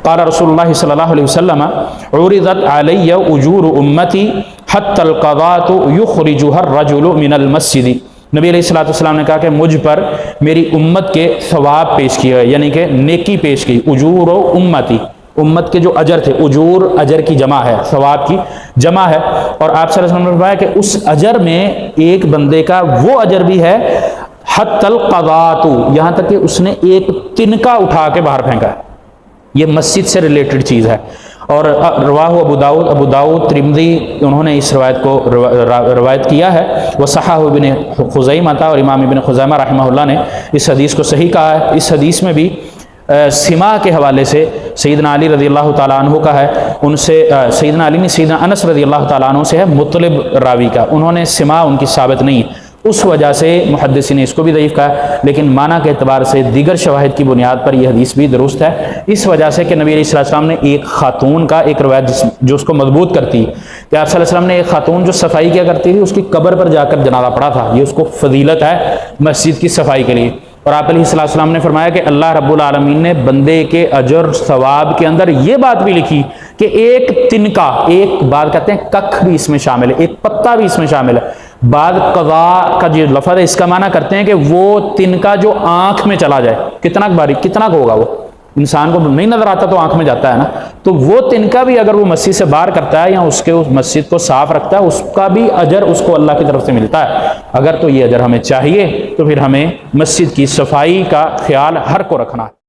قال رسول اللہ صلی اللہ علیہ وسلم عرضت علی اجور امتی حتی القضاۃ یخرجها الرجل من المسجد، نبی علیہ الصلوۃ والسلام نے کہا کہ مجھ پر میری امت کے ثواب پیش کیے گئے، یعنی کہ نیکی پیش کی، اجور و امتی، امت کے جو اجر تھے، اجور اجر کی جمع ہے، ثواب کی جمع ہے، اور آپ صلی اللہ علیہ وسلم نے فرمایا کہ اس اجر میں ایک بندے کا وہ اجر بھی ہے حتی القضاۃ، یہاں تک کہ اس نے ایک تنکا اٹھا کے باہر پھینکا ہے، یہ مسجد سے ریلیٹڈ چیز ہے۔ اور رواہ ابو داؤد ترمذی انہوں نے اس روایت کو روایت کیا ہے، وہ صححہ ابن خزیمہ تھا، اور امام ابن خزیمہ رحمہ اللہ نے اس حدیث کو صحیح کہا ہے۔ اس حدیث میں بھی سما کے حوالے سے سیدنا علی رضی اللہ تعالیٰ عنہ کا ہے، ان سے سیدنا علی نے سیدنا انس رضی اللہ تعالیٰ عنہ سے ہے مطلب راوی کا، انہوں نے سما ان کی ثابت نہیں، اس وجہ سے محدثین نے اس کو بھی ضعیف کہا، لیکن معنی کے اعتبار سے دیگر شواہد کی بنیاد پر یہ حدیث بھی درست ہے، اس وجہ سے کہ نبی علیہ السلام نے ایک خاتون کا ایک روایت جو اس کو مضبوط کرتی ہے کہ آپ صلی اللہ علیہ وسلم نے ایک خاتون جو صفائی کیا کرتی تھی، اس کی قبر پر جا کر جنازہ پڑھا تھا، یہ اس کو فضیلت ہے مسجد کی صفائی کے لیے۔ اور آپ علیہ السلام نے فرمایا کہ اللہ رب العالمین نے بندے کے اجر ثواب کے اندر یہ بات بھی لکھی کہ ایک تنکا، ایک بات کہتے ہیں ککھ بھی اس میں شامل ہے، ایک پتا بھی اس میں شامل ہے، بعد قضاء کا جو لفظ ہے اس کا معنی کرتے ہیں کہ وہ تنکا جو آنکھ میں چلا جائے، کتنا باریک کتنا ہوگا، وہ انسان کو نہیں نظر آتا تو آنکھ میں جاتا ہے نا، تو وہ تنکا بھی اگر وہ مسجد سے باہر کرتا ہے یا اس مسجد کو صاف رکھتا ہے، اس کا بھی اجر اس کو اللہ کی طرف سے ملتا ہے۔ اگر تو یہ اجر ہمیں چاہیے تو پھر ہمیں مسجد کی صفائی کا خیال ہر کو رکھنا ہے۔